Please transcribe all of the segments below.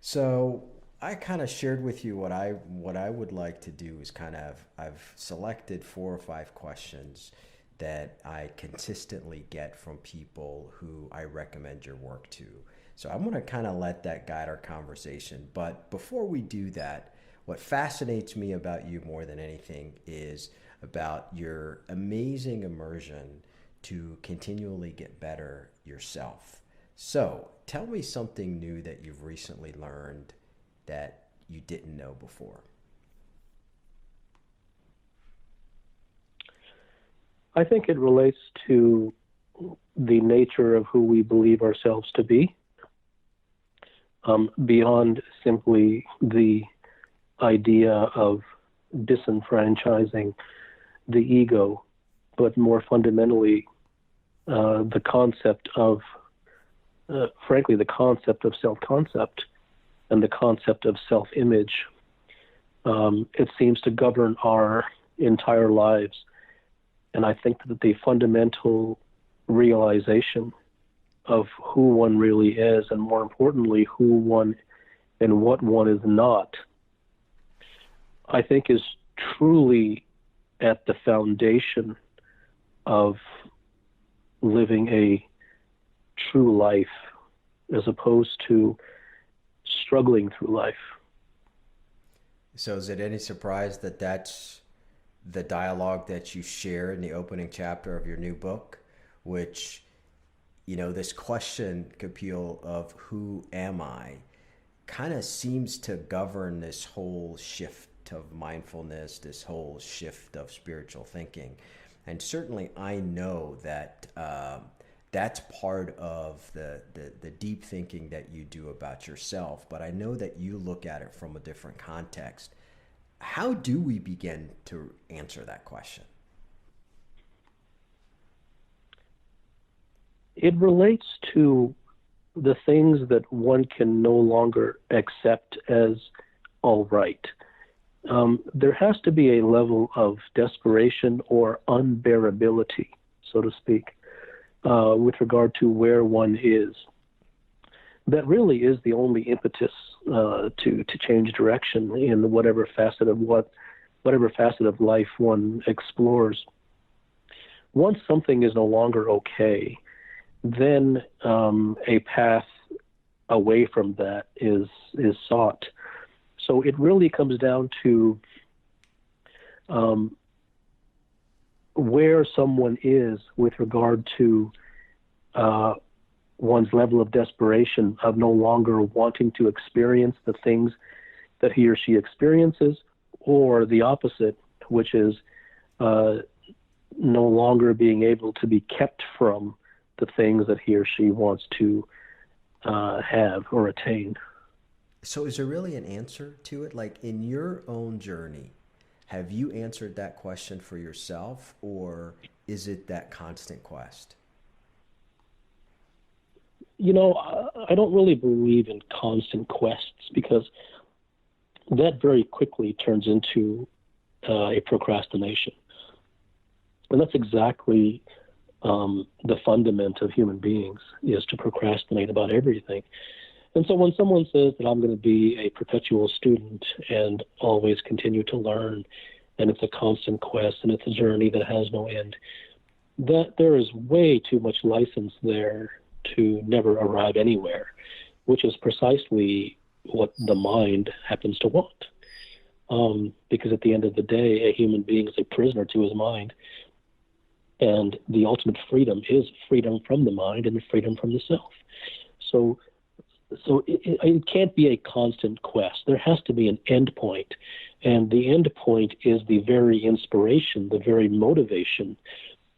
So I kind of shared with you what I would like to do is kind of I've selected 4 or 5 questions that I consistently get from people who I recommend your work to. So I'm going to kind of let that guide our conversation. But before we do that, what fascinates me about you more than anything is about your amazing immersion to continually get better yourself. So tell me something new that you've recently learned that you didn't know before. I think it relates to the nature of who we believe ourselves to be, beyond simply the idea of disenfranchising the ego, but more fundamentally, the concept of, frankly, the concept of self-concept and the concept of self-image. It seems to govern our entire lives. And I think that the fundamental realization of who one really is, and more importantly, who one and what one is not, I think is truly at the foundation of living a true life as opposed to struggling through life. So is it any surprise that that's the dialogue that you share in the opening chapter of your new book, which, this question, Kapil, of who am I, kind of seems to govern this whole shift of mindfulness, this whole shift of spiritual thinking. And certainly I know that that's part of the deep thinking that you do about yourself, but I know that you look at it from a different context. How do we begin to answer that question? It relates to the things that one can no longer accept as all right. There has to be a level of desperation or unbearability, so to speak, with regard to where one is. That really is the only impetus to change direction in whatever facet of life one explores. Once something is no longer okay, then a path away from that is sought. So it really comes down to where someone is with regard to one's level of desperation of no longer wanting to experience the things that he or she experiences, or the opposite, which is no longer being able to be kept from the things that he or she wants to have or attain. So is there really an answer to it? Like in your own journey, have you answered that question for yourself, or is it that constant quest? I don't really believe in constant quests, because that very quickly turns into a procrastination. And that's exactly the fundament of human beings, is to procrastinate about everything. And so when someone says that I'm going to be a perpetual student and always continue to learn, and it's a constant quest and it's a journey that has no end, that there is way too much license there to never arrive anywhere, which is precisely what the mind happens to want. Because at the end of the day, a human being is a prisoner to his mind. And the ultimate freedom is freedom from the mind and freedom from the self. So it can't be a constant quest. There has to be an end point. And the end point is the very inspiration, the very motivation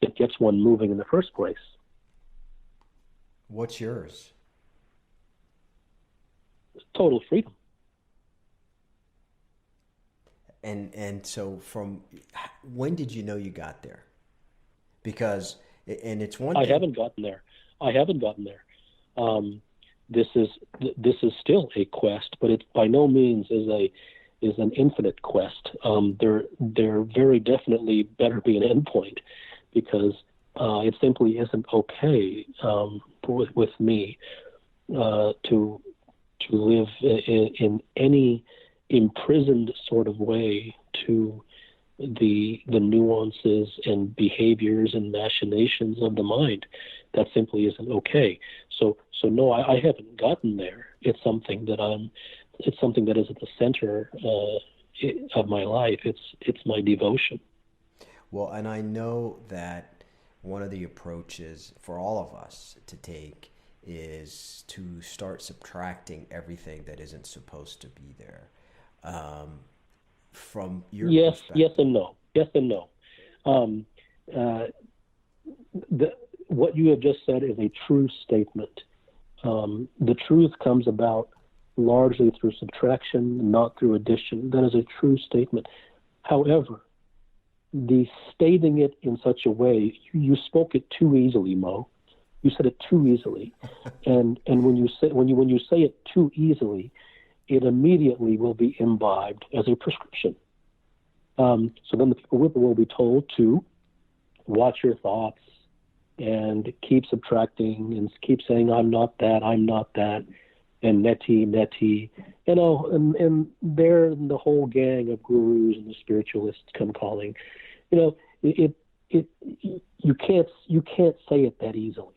that gets one moving in the first place. What's yours? Total freedom. And so from when did you know you got there? Because and it's one I thing. haven't gotten there. This is still a quest, but it by no means is an infinite quest. There very definitely better be an endpoint, because it simply isn't okay with me to to live in any imprisoned sort of way to the nuances and behaviors and machinations of the mind. That simply isn't okay. So no, I haven't gotten there. It's something that is at the center of my life. It's my devotion. Well, and I know that one of the approaches for all of us to take is to start subtracting everything that isn't supposed to be there. Um, from your Yes perspective. and no. Yes and no. Um, uh, what you have just said is a true statement. The truth comes about largely through subtraction, not through addition. That is a true statement. However, the stating it in such a way, you spoke it too easily, Mo. You said it too easily, and when you say it too easily, it immediately will be imbibed as a prescription. So then the people will be told to watch your thoughts and keep subtracting and keep saying, I'm not that, and neti, and there the whole gang of gurus and the spiritualists come calling. You can't say it that easily,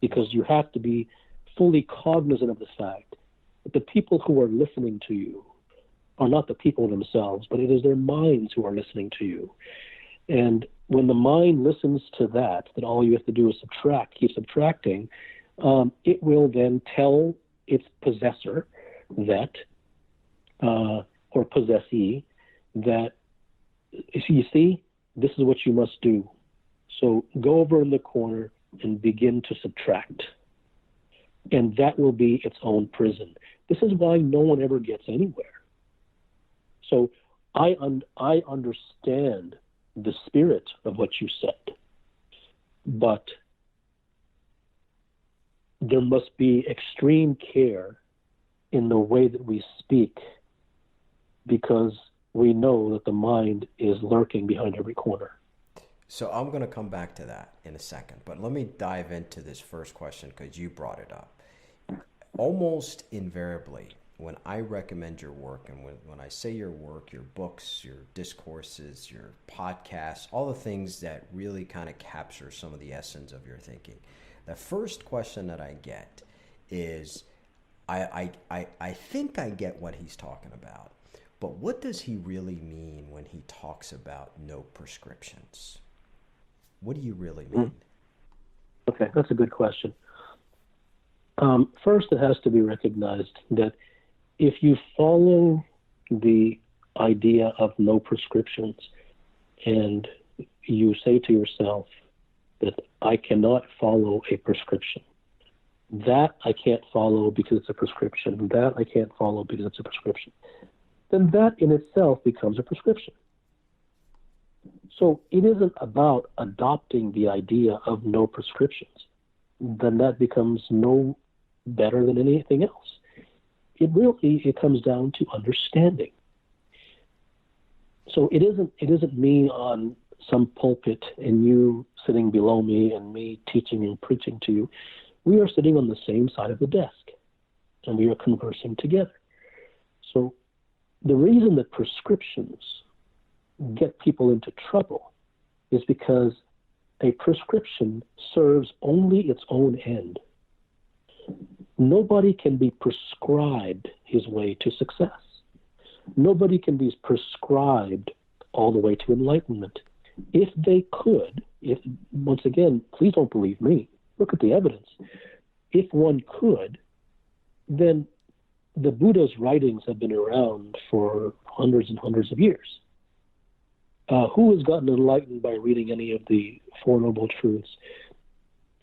because you have to be fully cognizant of the fact that the people who are listening to you are not the people themselves, but it is their minds who are listening to you. And when the mind listens to that all you have to do is keep subtracting, it will then tell its possessor that, or possessee, that, you see, this is what you must do. So go over in the corner and begin to subtract. And that will be its own prison. This is why no one ever gets anywhere. So I understand the spirit of what you said, but there must be extreme care in the way that we speak, because we know that the mind is lurking behind every corner. So I'm going to come back to that in a second, but let me dive into this first question because you brought it up. Almost invariably, when I recommend your work, and when I say your work, your books, your discourses, your podcasts, all the things that really kind of capture some of the essence of your thinking, the first question that I get is, I think I get what he's talking about, but what does he really mean when he talks about no prescriptions? What do you really mean? Okay, that's a good question. First, it has to be recognized that if you follow the idea of no prescriptions and you say to yourself that I cannot follow a prescription, that I can't follow because it's a prescription, that I can't follow because it's a prescription, then that in itself becomes a prescription. So it isn't about adopting the idea of no prescriptions. Then that becomes no better than anything else. It comes down to understanding. So it isn't me on some pulpit and you sitting below me and me teaching and preaching to you. We are sitting on the same side of the desk and we are conversing together. So the reason that prescriptions get people into trouble is because a prescription serves only its own end. Nobody can be prescribed his way to success. Nobody can be prescribed all the way to enlightenment. If they could, once again, please don't believe me, look at the evidence. If one could, then the Buddha's writings have been around for hundreds and hundreds of years. Who has gotten enlightened by reading any of the Four Noble Truths?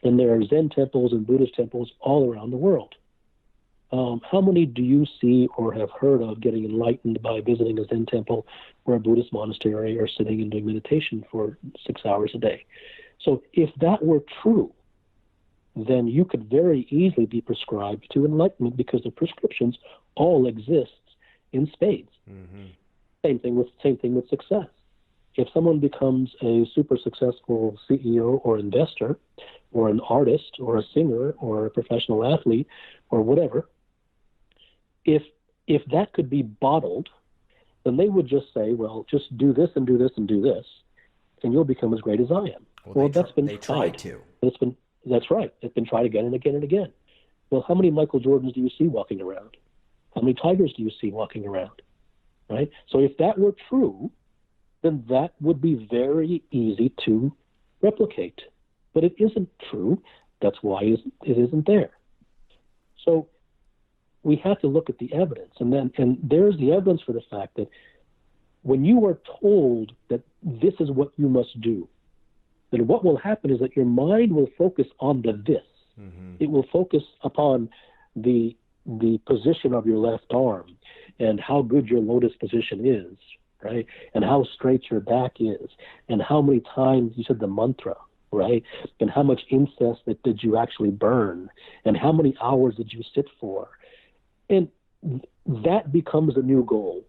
And there are Zen temples and Buddhist temples all around the world. How many do you see or have heard of getting enlightened by visiting a Zen temple or a Buddhist monastery or sitting and doing meditation for 6 hours a day? So if that were true, then you could very easily be prescribed to enlightenment because the prescriptions all exist in spades. Mm-hmm. Same thing with success. If someone becomes a super successful CEO or investor or an artist or a singer or a professional athlete or whatever, if that could be bottled, then they would just say, well, just do this and do this and do this, and you'll become as great as I am. Well, That's been they tried. to. That's right. It's been tried again and again and again. Well, how many Michael Jordans do you see walking around? How many Tigers do you see walking around? Right? So if that were true, then that would be very easy to replicate. But it isn't true. That's why it isn't there. So we have to look at the evidence. And there's the evidence for the fact that when you are told that this is what you must do, then what will happen is that your mind will focus on the this. Mm-hmm. It will focus upon the position of your left arm and how good your lotus position is, right? And how straight your back is, and how many times you said the mantra, right? And how much incense did you actually burn, and how many hours did you sit for? And that becomes a new goal.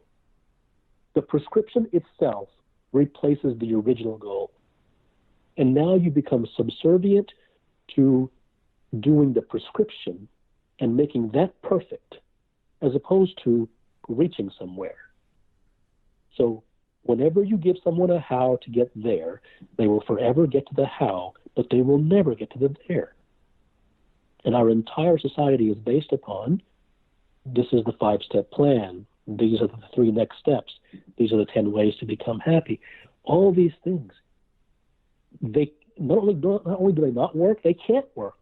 The prescription itself replaces the original goal. And now you become subservient to doing the prescription and making that perfect, as opposed to reaching somewhere. So whenever you give someone a how to get there, they will forever get to the how, but they will never get to the there. And our entire society is based upon, this is the 5-step plan. These are the 3 next steps. These are the 10 ways to become happy. All these things, they not only do they not work, they can't work,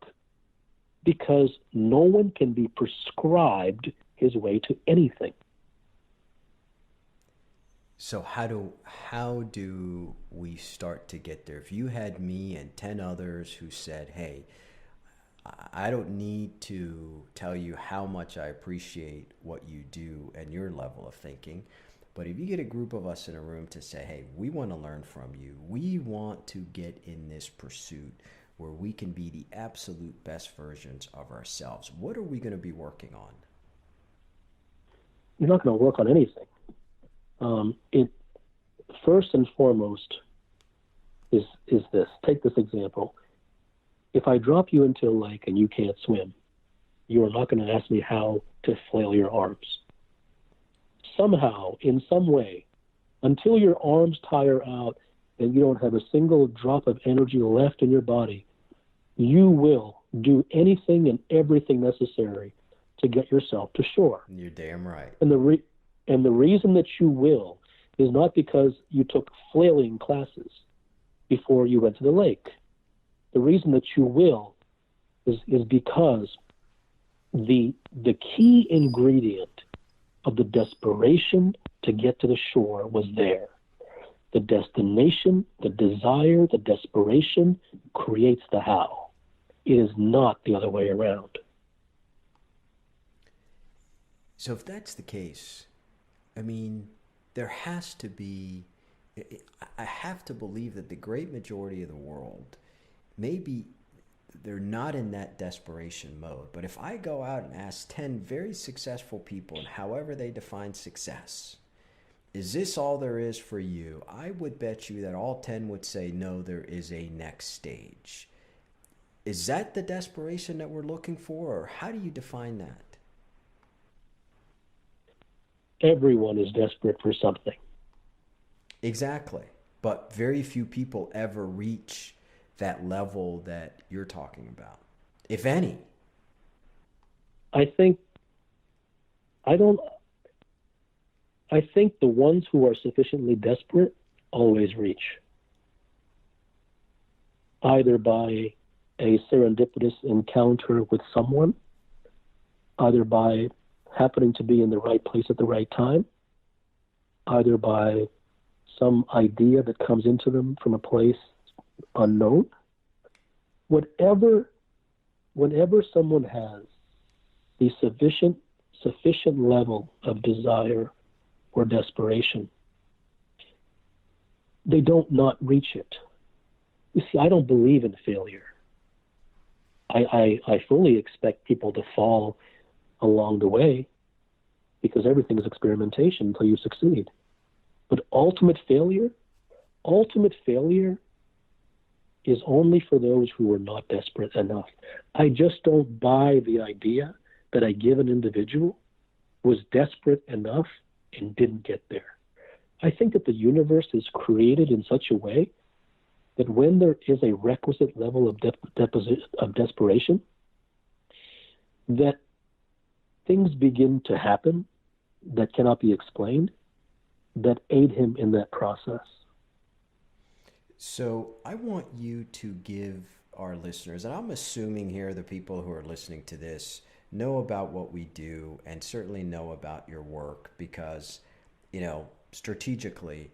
because no one can be prescribed his way to anything. So how do we start to get there? If you had me and 10 others who said, hey, I don't need to tell you how much I appreciate what you do and your level of thinking, but if you get a group of us in a room to say, hey, we want to learn from you, we want to get in this pursuit where we can be the absolute best versions of ourselves, what are we going to be working on? You're not going to work on anything. It first and foremost is this. Take this example. If I drop you into a lake and you can't swim, you are not going to ask me how to flail your arms. Somehow, in some way, until your arms tire out and you don't have a single drop of energy left in your body, you will do anything and everything necessary to get yourself to shore. You're damn right. And the reason that you will is not because you took flailing classes before you went to the lake. The reason that you will is because the key ingredient of the desperation to get to the shore was there. The destination, the desire, the desperation creates the how. It is not the other way around. So if that's the case, I mean, there has to be, I have to believe that the great majority of the world, maybe they're not in that desperation mode. But if I go out and ask 10 very successful people, and however they define success, is this all there is for you? I would bet you that all 10 would say, no, there is a next stage. Is that the desperation that we're looking for, or how do you define that? Everyone is desperate for something. Exactly. But very few people ever reach that level that you're talking about, if any. I think the ones who are sufficiently desperate always reach, either by a serendipitous encounter with someone, either by happening to be in the right place at the right time, either by some idea that comes into them from a place unknown. Whenever someone has the sufficient level of desire or desperation, they don't not reach it. You see, I don't believe in failure. I fully expect people to fall along the way, because everything is experimentation until you succeed. But ultimate failure is only for those who are not desperate enough. I just don't buy the idea that I give an individual was desperate enough and didn't get there. I think that the universe is created in such a way that when there is a requisite level of desperation, that things begin to happen that cannot be explained, that aid him in that process. So I want you to give our listeners, and I'm assuming here the people who are listening to this know about what we do and certainly know about your work because, strategically,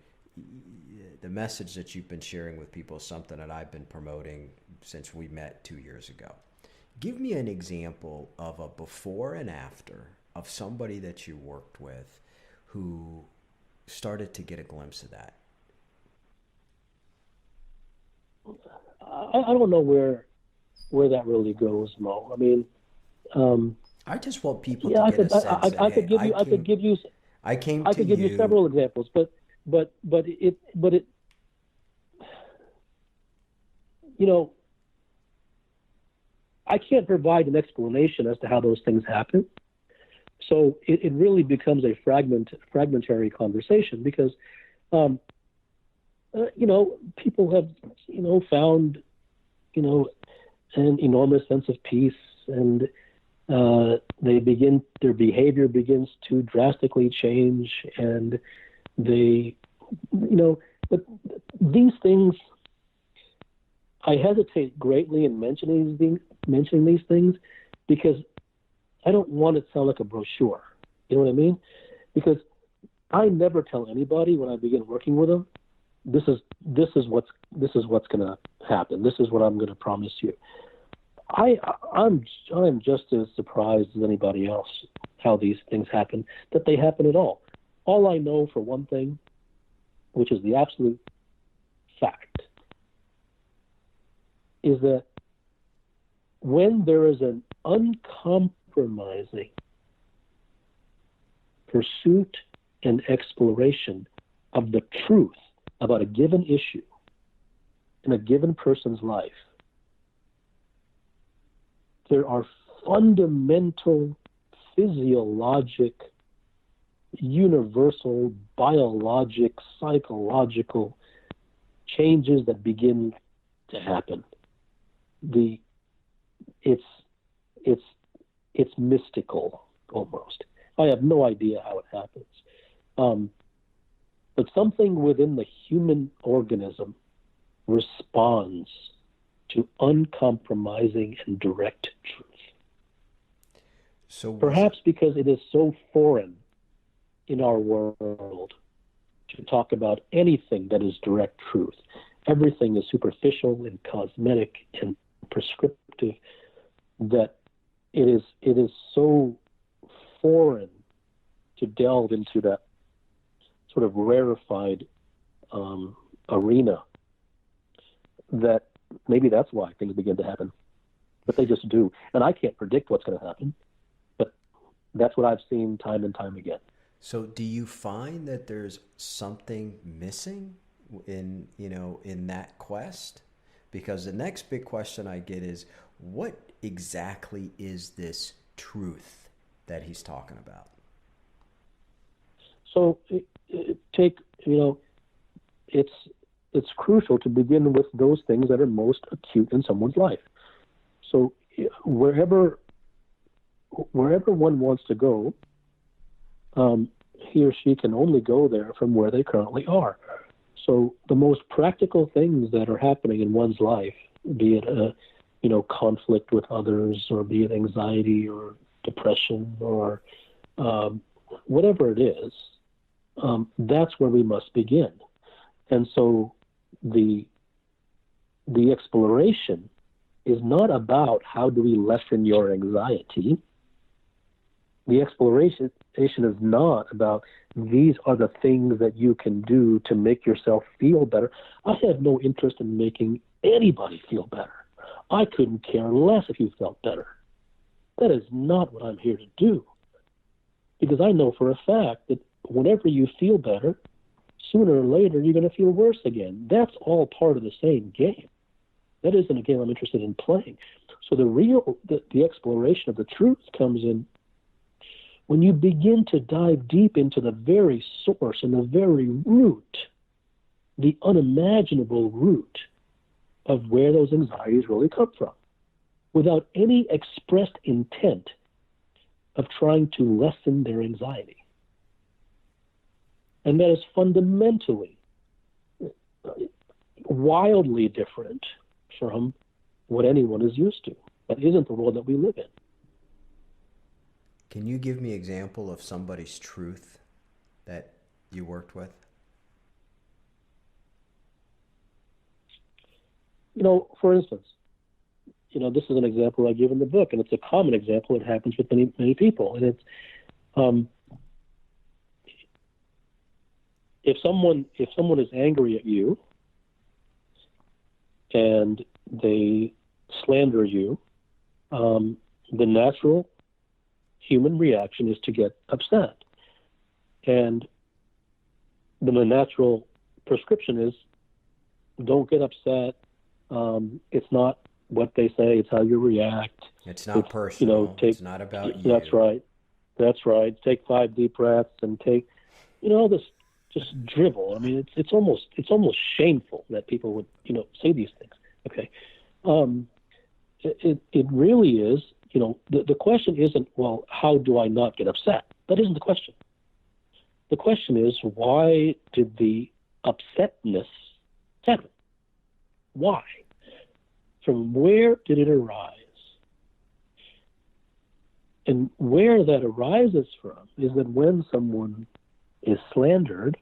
the message that you've been sharing with people is something that I've been promoting since we met 2 years ago. Give me an example of a before and after of somebody that you worked with who started to get a glimpse of that. I don't know where that really goes, Mo. I mean, I just want people to get a sense that, I could give you several examples, but it I can't provide an explanation as to how those things happen. So it really becomes a fragmentary conversation because, people have, found, an enormous sense of peace, and their behavior begins to drastically change, and they, but these things, I hesitate greatly in mentioning these things because I don't want it to sound like a brochure. You know what I mean? Because I never tell anybody when I begin working with them, this is what's going to happen. This is what I'm going to promise you. I'm just as surprised as anybody else how these things happen, that they happen at all. All I know for one thing, which is the absolute fact, is that when there is an uncompromising pursuit and exploration of the truth about a given issue in a given person's life, there are fundamental physiologic, universal, biologic, psychological changes that begin to happen. It's mystical almost. I have no idea how it happens. But something within the human organism responds to uncompromising and direct truth. So perhaps because it is so foreign in our world to talk about anything that is direct truth. Everything is superficial and cosmetic and prescriptive, that it is so foreign to delve into that sort of rarefied arena, that maybe that's why things begin to happen. But they just do. And I can't predict what's going to happen, but that's what I've seen time and time again. So do you find that there's something missing in that quest? Because the next big question I get is, what exactly is this truth that he's talking about? So it's crucial to begin with those things that are most acute in someone's life. So wherever one wants to go, he or she can only go there from where they currently are. So the most practical things that are happening in one's life, be it conflict with others, or be it anxiety or depression or whatever it is, that's where we must begin. And so the exploration is not about how do we lessen your anxiety. The exploration is not about these are the things that you can do to make yourself feel better. I have no interest in making anybody feel better. I couldn't care less if you felt better. That is not what I'm here to do. Because I know for a fact that whenever you feel better, sooner or later you're going to feel worse again. That's all part of the same game. That isn't a game I'm interested in playing. So the exploration of the truth comes in when you begin to dive deep into the very source and the very root, the unimaginable root of where those anxieties really come from, without any expressed intent of trying to lessen their anxiety. And that is fundamentally, wildly different from what anyone is used to. That isn't the world that we live in. Can you give me an example of somebody's truth that you worked with? For instance, this is an example I give in the book, and it's a common example. It happens with many, many people. And it's, if someone is angry at you and they slander you, the natural human reaction is to get upset. And the natural prescription is, don't get upset. It's not what they say, it's how you react. It's not personal. It's not about you. That's right. Take 5 deep breaths and take, this just drivel. I mean, it's almost shameful that people would, say these things. Okay. It really is, the question isn't, well, how do I not get upset? That isn't the question. The question is, why did the upsetness happen? Why? From where did it arise? And where that arises from is that when someone is slandered,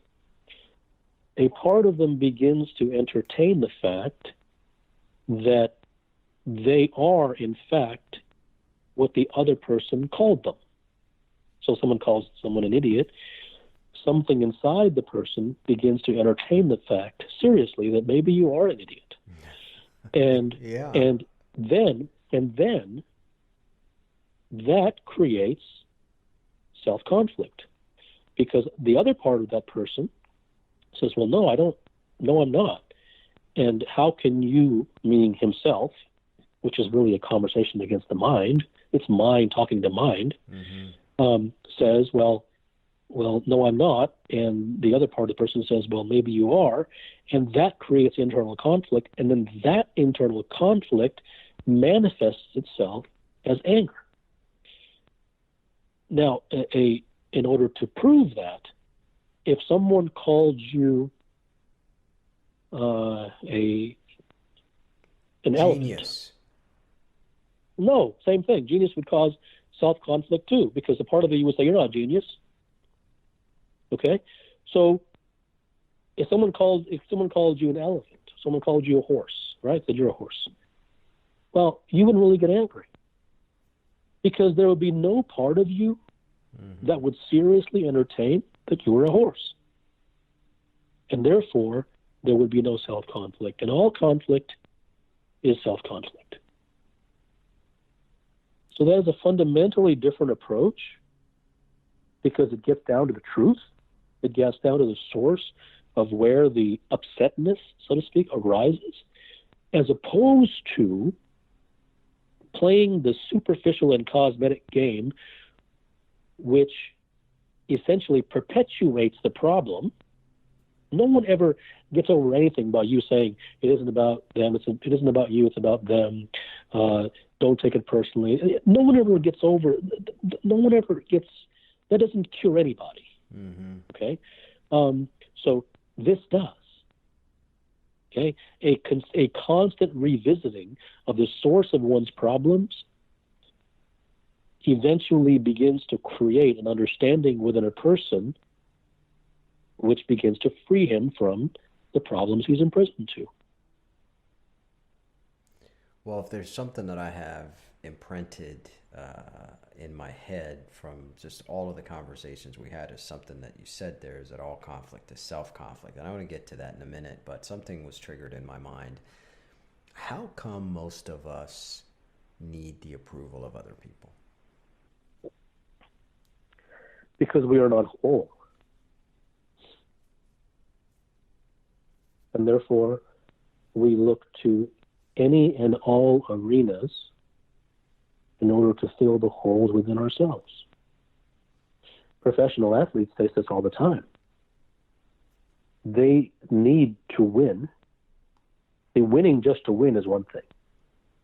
a part of them begins to entertain the fact that they are, in fact, what the other person called them. So someone calls someone an idiot. Something inside the person begins to entertain the fact, seriously, that maybe you are an idiot. And then that creates self-conflict, because the other part of that person says, well, no, I don't, no, I'm not. And how can you, meaning himself, which is really a conversation against the mind, it's mind talking to mind, says, well, no, I'm not. And the other part of the person says, well, maybe you are. And that creates internal conflict. And then that internal conflict manifests itself as anger. Now, in order to prove that, if someone called you an genius. elephant. No, same thing. Genius would cause self-conflict too, because a part of you would say, you're not a genius. Okay? So if someone called you an elephant, someone called you a horse, right? Said you're a horse. Well, you wouldn't really get angry, because there would be no part of you that would seriously entertain that you were a horse. And therefore, there would be no self-conflict. And all conflict is self-conflict. So that is a fundamentally different approach, because it gets down to the truth. It gets down to the source of where the upsetness, so to speak, arises, as opposed to playing the superficial and cosmetic game, which essentially perpetuates the problem. No one ever gets over anything by you saying it isn't about them, it isn't about you, it's about them. Don't take it personally. No one ever gets over. That doesn't cure anybody. Okay, so this does. Okay, a constant revisiting of the source of one's problems eventually begins to create an understanding within a person, which begins to free him from the problems he's imprisoned to. Well, if there's something that I have imprinted in my head from just all of the conversations we had, is something that you said there, is that all conflict is self-conflict. And I want to get to that in a minute, but something was triggered in my mind. How come most of us need the approval of other people? Because we are not whole. And therefore, we look to any and all arenas in order to fill the holes within ourselves. Professional athletes face this all the time. They need to win. The winning just to win is one thing,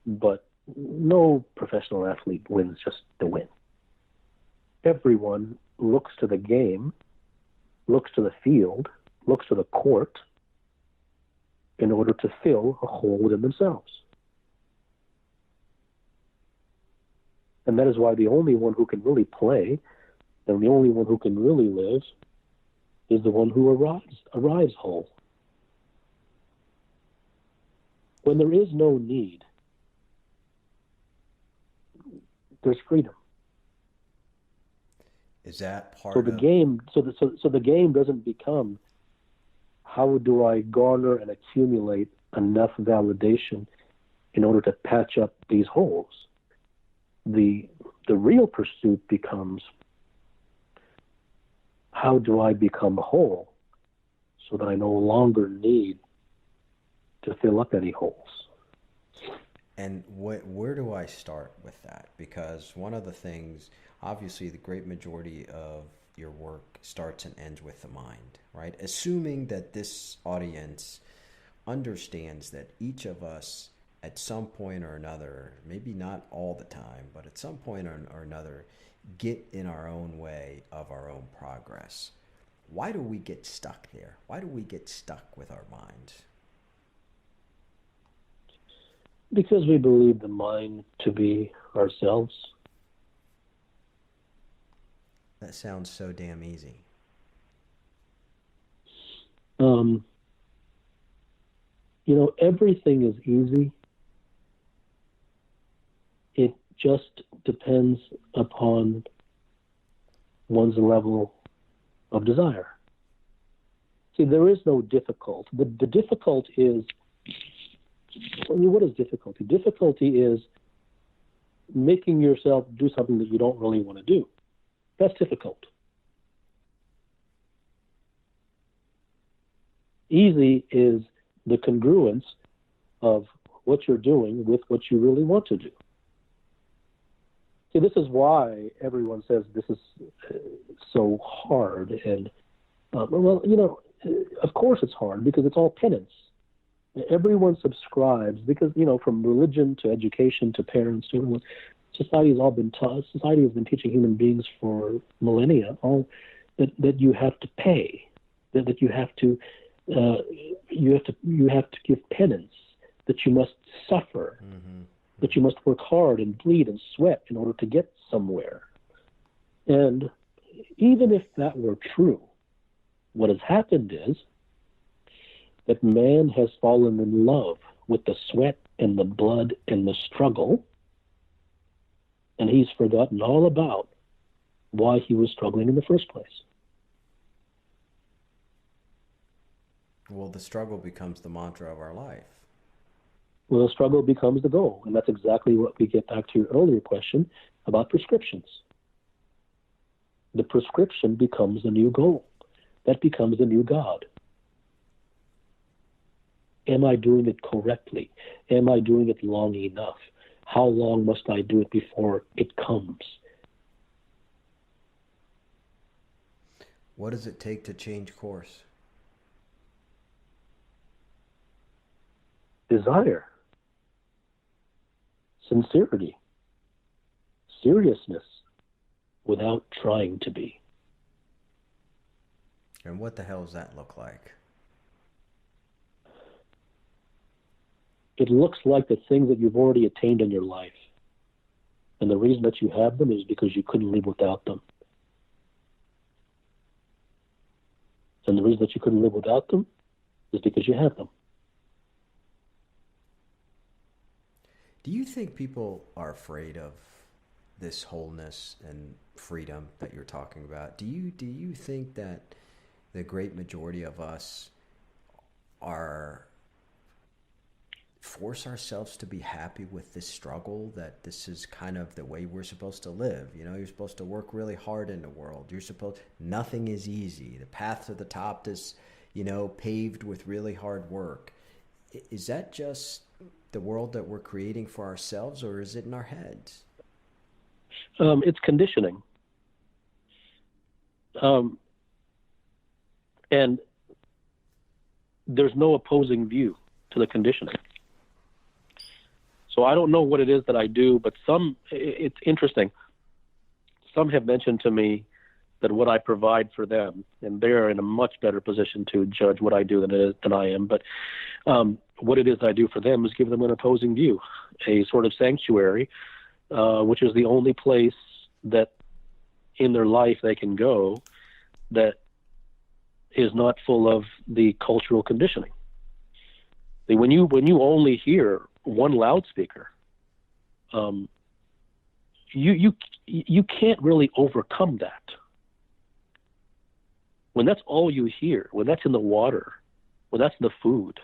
but no professional athlete wins just to win. Everyone looks to the game, looks to the field, looks to the court in order to fill a hole within themselves. And that is why the only one who can really play and the only one who can really live is the one who arrives whole. When there is no need, there's freedom. Is that part so the of game? So the game doesn't become how do I garner and accumulate enough validation in order to patch up these holes. The real pursuit becomes how do I become whole so that I no longer need to fill up any holes. And where do I start with that? Because one of the things, obviously, the great majority of your work starts and ends with the mind, right? Assuming that this audience understands that each of us at some point or another, maybe not all the time, but at some point or another, get in our own way of our own progress. Why do we get stuck there? Why do we get stuck with our minds? Because we believe the mind to be ourselves. That sounds so damn easy. Everything is easy. It just depends upon one's level of desire. See, there is no difficult. The difficult is, what is difficulty? Difficulty is making yourself do something that you don't really want to do. That's difficult. Easy is the congruence of what you're doing with what you really want to do. See, this is why everyone says this is so hard. And, of course it's hard because it's all penance. Everyone subscribes because, from religion to education to parents to everyone, society has been teaching human beings for millennia that you have to pay, that you have to give penance, that you must suffer, that you must work hard and bleed and sweat in order to get somewhere. And even if that were true, what has happened is that man has fallen in love with the sweat and the blood and the struggle, and he's forgotten all about why he was struggling in the first place. Well, the struggle becomes the mantra of our life. Well, the struggle becomes the goal, and that's exactly what we get back to your earlier question about prescriptions. The prescription becomes the new goal. That becomes the new God. Am I doing it correctly? Am I doing it long enough? How long must I do it before it comes? What does it take to change course? Desire, sincerity, seriousness without trying to be. And what the hell does that look like? It looks like the things that you've already attained in your life. And the reason that you have them is because you couldn't live without them. And the reason that you couldn't live without them is because you have them. Do you think people are afraid of this wholeness and freedom that you're talking about? Do you think that the great majority of us force ourselves to be happy with this struggle, that this is kind of the way we're supposed to live? You're supposed to work really hard in the world. Nothing is easy. The path to the top is, paved with really hard work. Is that just the world that we're creating for ourselves, or is it in our heads? It's conditioning. And there's no opposing view to the conditioning. So I don't know what it is that I do, but it's interesting. Some have mentioned to me that what I provide for them, and they're in a much better position to judge what I do than I am, but what it is I do for them is give them an opposing view, a sort of sanctuary, which is the only place that in their life they can go that is not full of the cultural conditioning. When you only hear one loudspeaker, you can't really overcome that. When that's all you hear, when that's in the water, when that's in the food,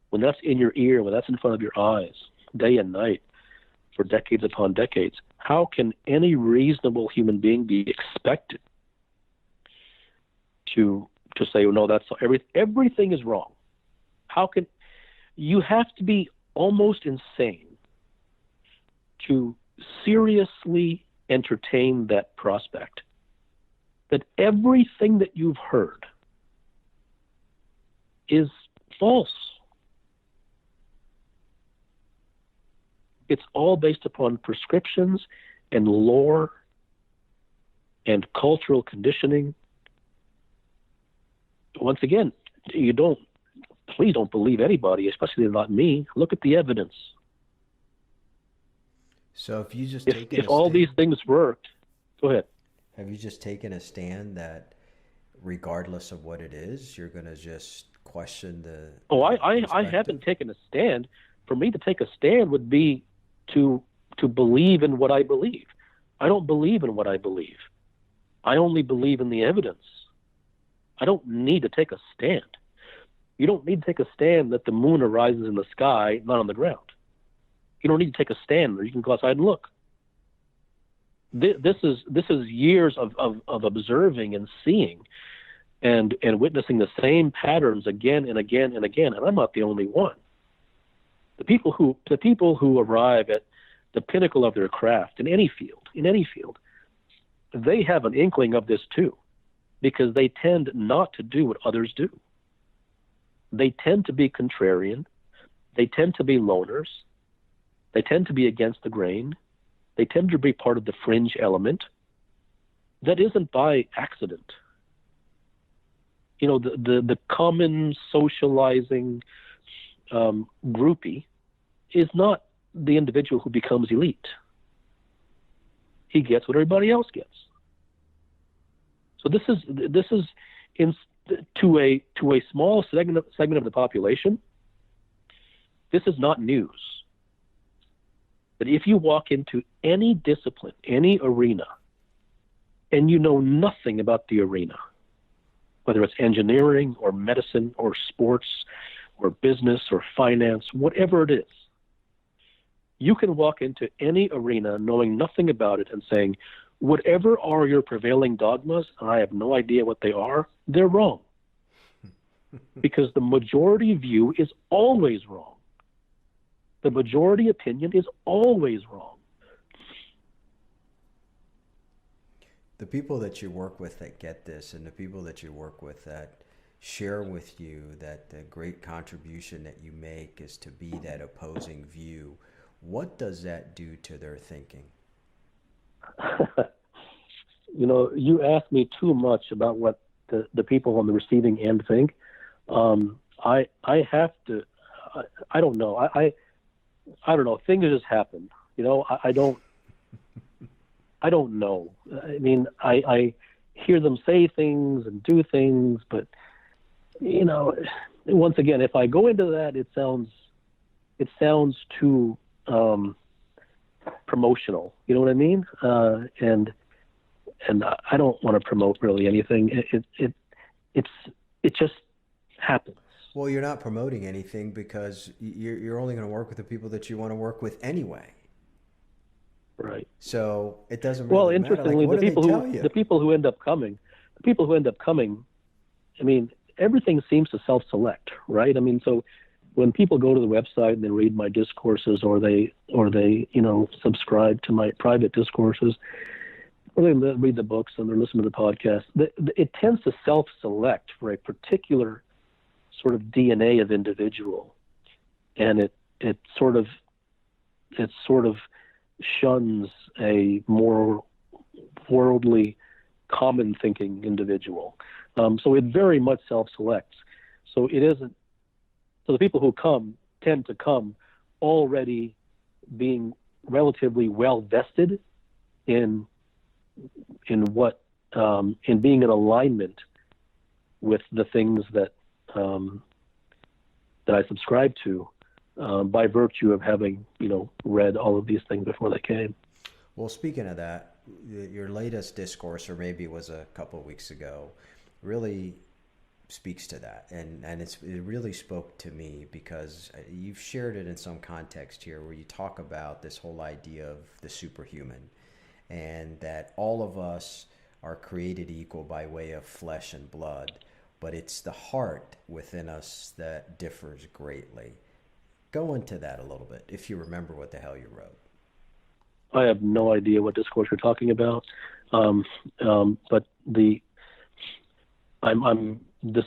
when that's in your ear, when that's in front of your eyes, day and night, for decades upon decades, how can any reasonable human being be expected to say, well, no, that's everything is wrong? How can you have to be almost insane to seriously entertain that prospect that everything that you've heard is false? It's all based upon prescriptions and lore and cultural conditioning. Once again, please don't believe anybody, especially not me. Look at the evidence. So if you just if all these things worked, go ahead. Have you just taken a stand that regardless of what it is, you're going to just question the... Oh, I haven't taken a stand. For me to take a stand would be to believe in what I believe. I don't believe in what I believe. I only believe in the evidence. I don't need to take a stand. You don't need to take a stand that the moon arises in the sky, not on the ground. You don't need to take a stand there. You can go outside and look. This is years of observing and seeing and witnessing the same patterns again and again and again. And I'm not the only one. The people who arrive at the pinnacle of their craft in any field, they have an inkling of this too, because they tend not to do what others do. They tend to be contrarian. They tend to be loners. They tend to be against the grain. They tend to be part of the fringe element. That isn't by accident. You know, the common socializing groupie is not the individual who becomes elite. He gets what everybody else gets. So this is to a small segment of the population. This is not news. But if you walk into any discipline, any arena, and you know nothing about the arena, whether it's engineering or medicine or sports or business or finance, whatever it is, you can walk into any arena knowing nothing about it and saying, whatever are your prevailing dogmas, and I have no idea what they are, they're wrong. Because the majority view is always wrong. The majority opinion is always wrong. The people that you work with that get this, and the people that you work with that share with you that the great contribution that you make is to be that opposing view, what does that do to their thinking? You know, you ask me too much about what the people on the receiving end think. I have to, I don't know. I don't know. Things just happen. You know, I don't know. I mean, I hear them say things and do things, but, you know, once again, if I go into that, it sounds too promotional. You know what I mean? And I don't want to promote really anything. It just happens. Well, you're not promoting anything because you're only going to work with the people that you want to work with anyway. Right. So it doesn't really matter. Interestingly, like, the people who end up coming, I mean, everything seems to self-select, right? I mean, so when people go to the website and they read my discourses or they subscribe to my private discourses, or they read the books and they're listening to the podcast, it tends to self-select for a particular sort of DNA of individual, and it sort of shuns a more worldly, common thinking individual. So it very much self-selects. So it isn't. So the people who tend to come already being relatively well vested in what in being in alignment with the things that I subscribe to, by virtue of having read all of these things before they came. Well, speaking of that, your latest discourse, or maybe it was a couple of weeks ago, really speaks to that, and it really spoke to me, because you've shared it in some context here where you talk about this whole idea of the superhuman, and that all of us are created equal by way of flesh and blood, but it's the heart within us that differs greatly. Go into that a little bit, if you remember what the hell you wrote. I have no idea what discourse you're talking about, but the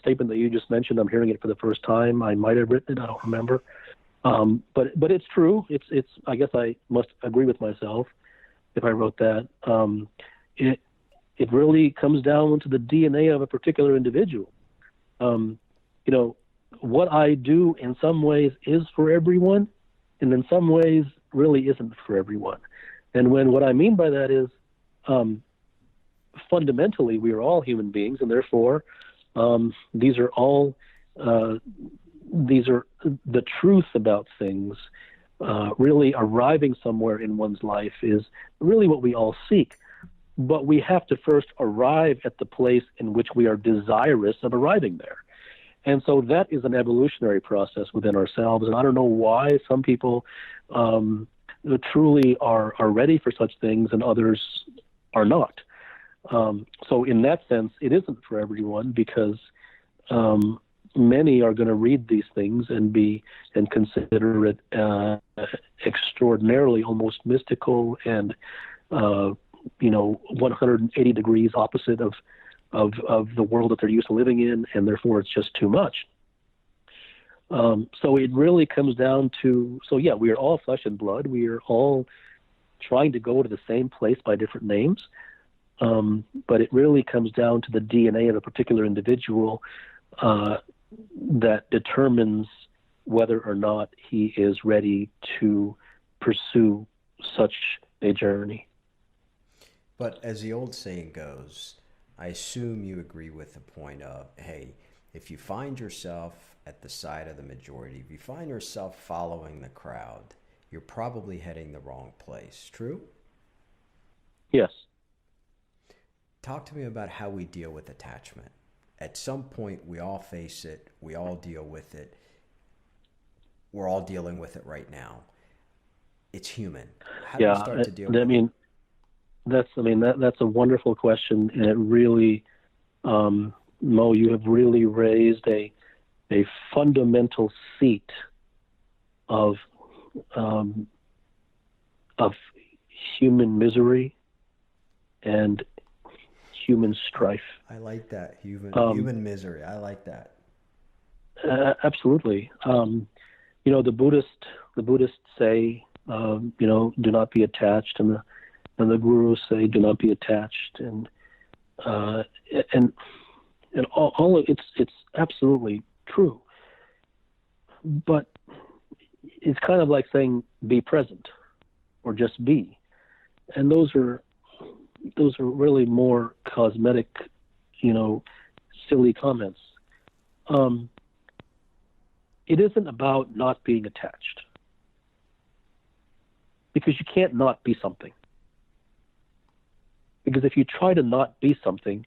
statement that you just mentioned, I'm hearing it for the first time. I might have written it, I don't remember, but it's true. It's. I guess I must agree with myself if I wrote that. It really comes down to the DNA of a particular individual. What I do in some ways is for everyone, and in some ways really isn't for everyone. And what I mean by that is, fundamentally, we are all human beings, and therefore, these are the truth about things. Really arriving somewhere in one's life is really what we all seek. But we have to first arrive at the place in which we are desirous of arriving there. And so that is an evolutionary process within ourselves. And I don't know why some people truly are ready for such things and others are not. So in that sense, it isn't for everyone, because many are going to read these things and consider it extraordinarily, almost mystical, and 180 degrees opposite of the world that they're used to living in, and therefore it's just too much. So it really comes down to, we are all flesh and blood. We are all trying to go to the same place by different names. But it really comes down to the DNA of a particular individual that determines whether or not he is ready to pursue such a journey. But as the old saying goes, I assume you agree with the point of, hey, if you find yourself at the side of the majority, if you find yourself following the crowd, you're probably heading the wrong place. True? Yes. Talk to me about how we deal with attachment. At some point, we all face it. We all deal with it. We're all dealing with it right now. It's human. How do we start to deal with it? That's a wonderful question, and it really, Mo, you have really raised a fundamental seat of human misery and human strife. I like that. Human misery. I like that. Absolutely. The Buddhists say, do not be attached, and the gurus say, do not be attached, and all of it's absolutely true. But it's kind of like saying, be present, or just be, and those are really more cosmetic, silly comments. It isn't about not being attached, because you can't not be something. Because if you try to not be something,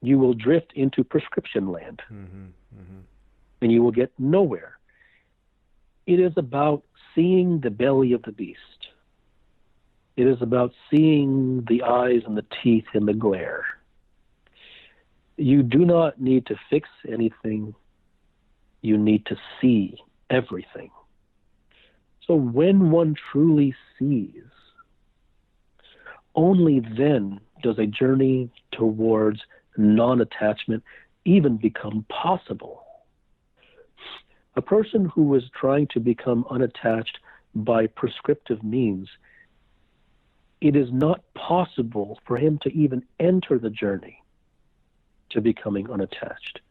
you will drift into prescription land, and you will get nowhere. It is about seeing the belly of the beast. It is about seeing the eyes and the teeth in the glare. You do not need to fix anything. You need to see everything. So when one truly sees, only then does a journey towards non-attachment even become possible. A person who is trying to become unattached by prescriptive means, it is not possible for him to even enter the journey to becoming unattached,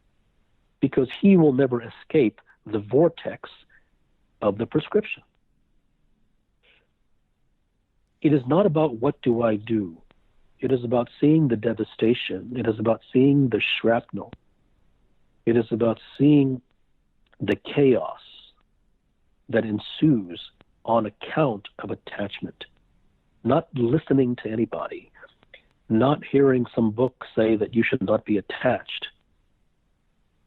because he will never escape the vortex of the prescription. It is not about what do I do. It is about seeing the devastation. It is about seeing the shrapnel. It is about seeing the chaos that ensues on account of attachment. Not listening to anybody, not hearing some book say that you should not be attached.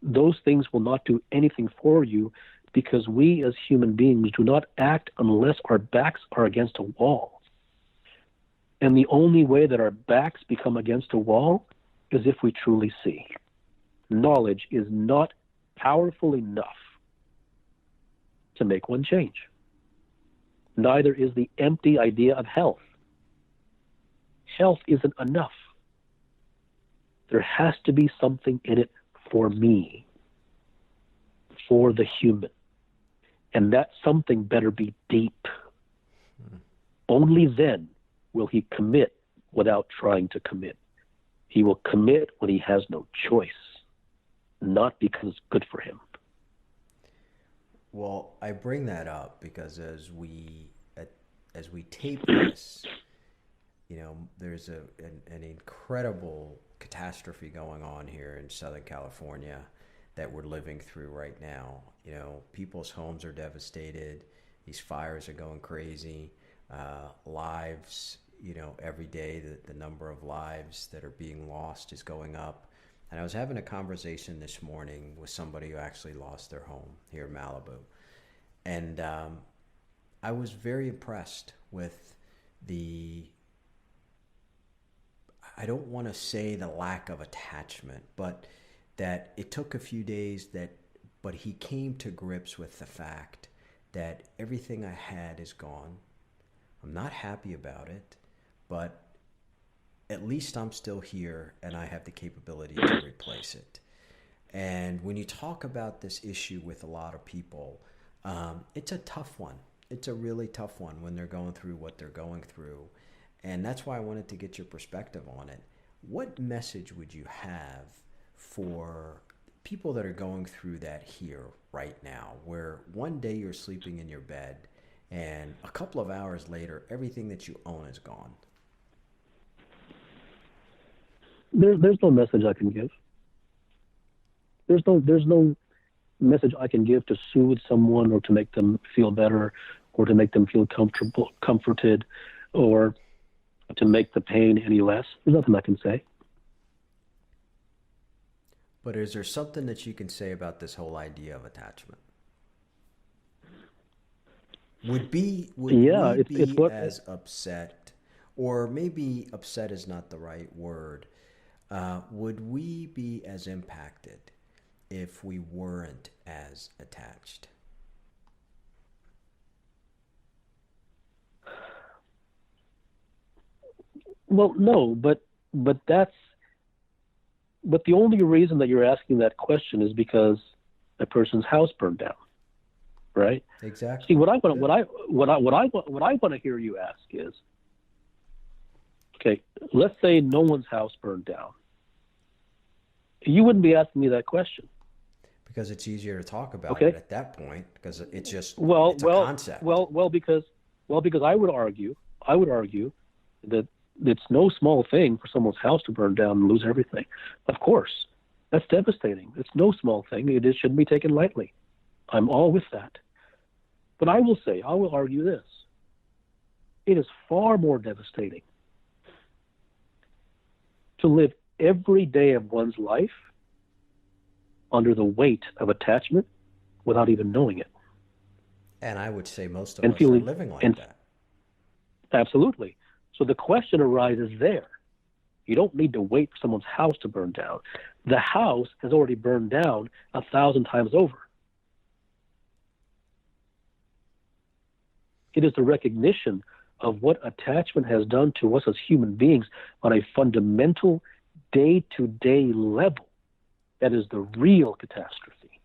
Those things will not do anything for you, because we as human beings do not act unless our backs are against a wall. And the only way that our backs become against a wall is if we truly see. Knowledge is not powerful enough to make one change. Neither is the empty idea of health. Health isn't enough. There has to be something in it for me, for the human. And that something better be deep. Only then will he commit without trying to commit. He will commit when he has no choice, not because it's good for him. Well, I bring that up because as we tape this, there's an incredible catastrophe going on here in Southern California that we're living through right now. People's homes are devastated. These fires are going crazy. Lives, every day the number of lives that are being lost is going up. And I was having a conversation this morning with somebody who actually lost their home here in Malibu. And I was very impressed with I don't want to say the lack of attachment, but that it took a few days but he came to grips with the fact that everything I had is gone. I'm not happy about it, but at least I'm still here and I have the capability to replace it. And when you talk about this issue with a lot of people, it's a tough one. It's a really tough one when they're going through what they're going through. And that's why I wanted to get your perspective on it. What message would you have for people that are going through that here right now, where one day you're sleeping in your bed and a couple of hours later, everything that you own is gone? There's no message I can give. There's no message I can give to soothe someone or to make them feel better or to make them feel comforted or to make the pain any less. There's nothing I can say. But is there something that you can say about this whole idea of attachment? Would we be as upset, or maybe upset is not the right word, would we be as impacted if we weren't as attached? Well, no, but the only reason that you're asking that question is because a person's house burned down, right? Exactly. See, what I want to hear you ask is, okay, let's say no one's house burned down. You wouldn't be asking me that question. Because it's easier to talk about it at that point, because it's just it's a concept. Because I would argue that it's no small thing for someone's house to burn down and lose everything. Of course, that's devastating. It's no small thing. It shouldn't be taken lightly. I'm all with that. But I will argue this. It is far more devastating to live every day of one's life under the weight of attachment without even knowing it. And I would say most of us are living like that. Absolutely. So the question arises there. You don't need to wait for someone's house to burn down. The house has already burned down 1,000 times over. It is the recognition of what attachment has done to us as human beings on a fundamental day-to-day level, that is the real catastrophe.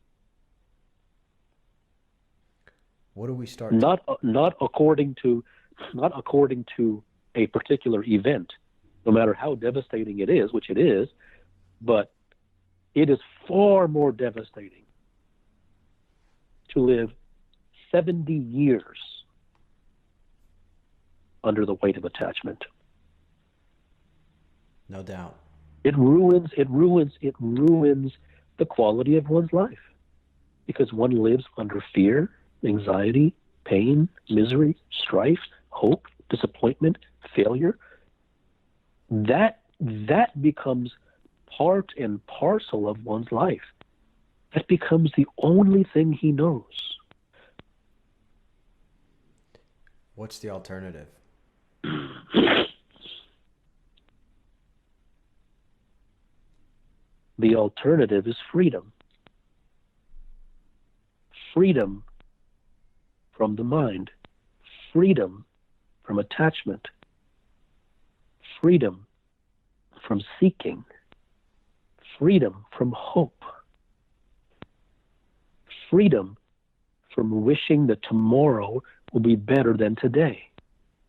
What do we start? Not according to a particular event, no matter how devastating it is, which it is, but it is far more devastating to live 70 years under the weight of attachment. No doubt. It ruins the quality of one's life, because one lives under fear, anxiety, pain, misery, strife, hope, disappointment, failure. That becomes part and parcel of one's life. That becomes the only thing he knows. What's the alternative? The alternative is freedom. Freedom from the mind. Freedom from attachment. Freedom from seeking. Freedom from hope. Freedom from wishing that tomorrow will be better than today,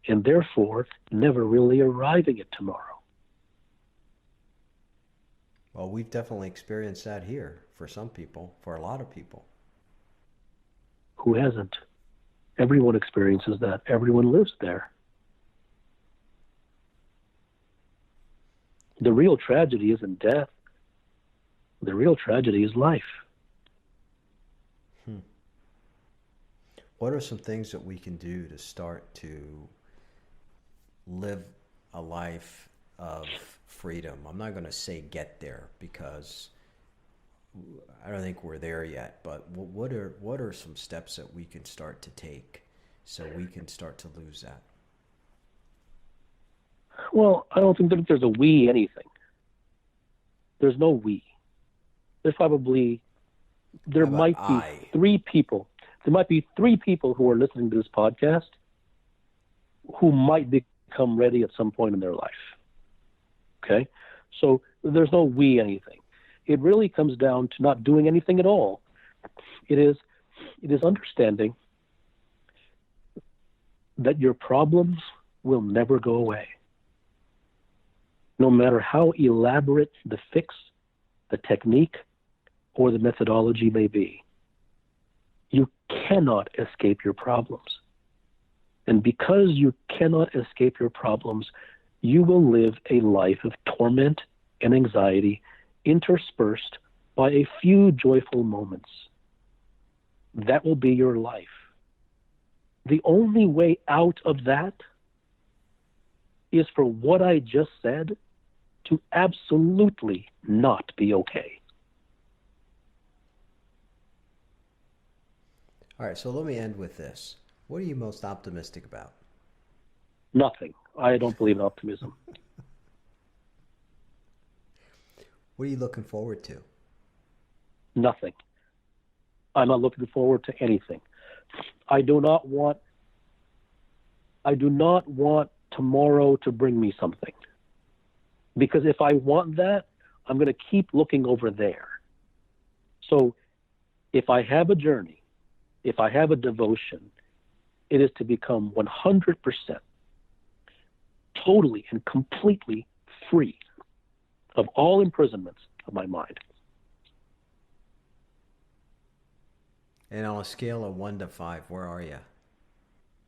and therefore never really arriving at tomorrow. Well, we've definitely experienced that here for some people, for a lot of people. Who hasn't? Everyone experiences that. Everyone lives there. The real tragedy isn't death. The real tragedy is life. What are some things that we can do to start to live a life of freedom? I'm not going to say get there, because I don't think we're there yet, but what are some steps that we can start to take so we can start to lose that? Well, I don't think that there's a we anything. There's no we. There might be three people. There might be three people who are listening to this podcast who might become ready at some point in their life. Okay? So there's no we anything. It really comes down to not doing anything at all. It is understanding that your problems will never go away. No matter how elaborate the fix, the technique, or the methodology may be, you cannot escape your problems. And because you cannot escape your problems, you will live a life of torment and anxiety interspersed by a few joyful moments. That will be your life. The only way out of that is for what I just said to absolutely not be okay. All right, so let me end with this. What are you most optimistic about? Nothing. I don't believe in optimism. What are you looking forward to? Nothing. I'm not looking forward to anything. I do not want tomorrow to bring me something. Because if I want that, I'm going to keep looking over there. So if I have a journey, if I have a devotion, it is to become 100% totally and completely free of all imprisonments of my mind. And on a scale of 1 to 5, where are you?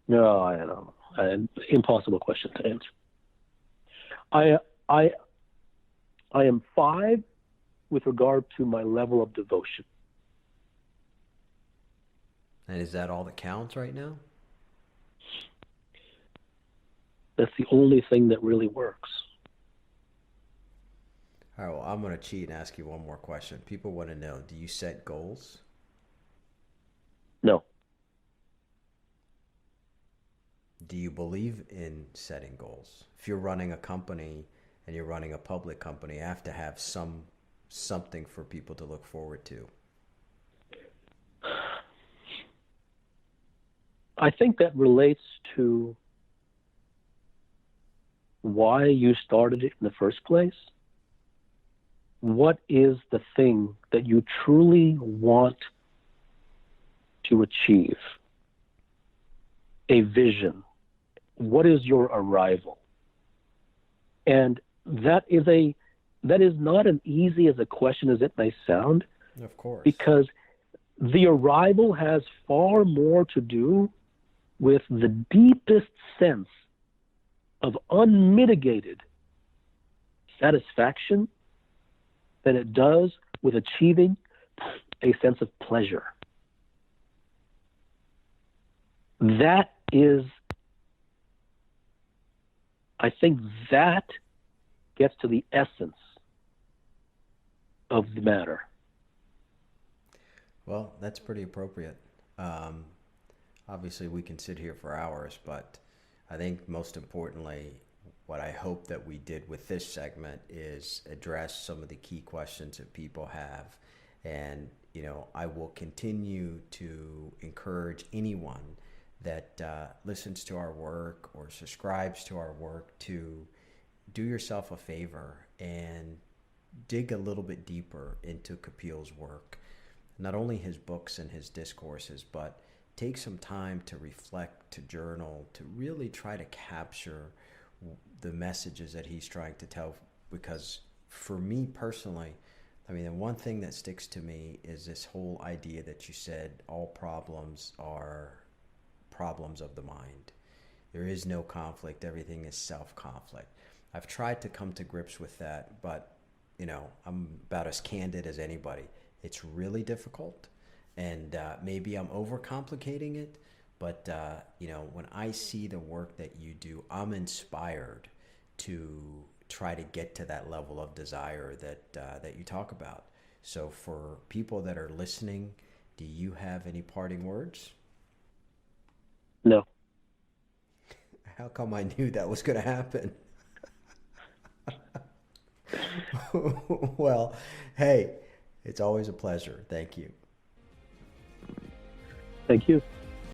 No, I don't know. An impossible question to answer. I am 5 with regard to my level of devotion. And is that all that counts right now? That's the only thing that really works. All right, well, I'm going to cheat and ask you one more question. People want to know, do you set goals? No. Do you believe in setting goals? If you're running a company and you're running a public company, you have to have something for people to look forward to. I think that relates to why you started it in the first place? What is the thing that you truly want to achieve? A vision. What is your arrival? And that is not as easy as a question as it may sound. Of course. Because the arrival has far more to do with the deepest sense of unmitigated satisfaction than it does with achieving a sense of pleasure. That is, I think that gets to the essence of the matter. Well, that's pretty appropriate. Obviously, we can sit here for hours, but I think most importantly, what I hope that we did with this segment is address some of the key questions that people have. And, I will continue to encourage anyone that listens to our work or subscribes to our work to do yourself a favor and dig a little bit deeper into Kapil's work. Not only his books and his discourses, but take some time to reflect, to journal, to really try to capture the messages that he's trying to tell. Because for me personally, the one thing that sticks to me is this whole idea that you said all problems are problems of the mind. There is no conflict. Everything is self-conflict. I've tried to come to grips with that, but, I'm about as candid as anybody. It's really difficult, and maybe I'm overcomplicating it, but when I see the work that you do, I'm inspired to try to get to that level of desire that you talk about. So for people that are listening, do you have any parting words? No. How come I knew that was going to happen? Well, hey, it's always a pleasure. Thank you. Thank you.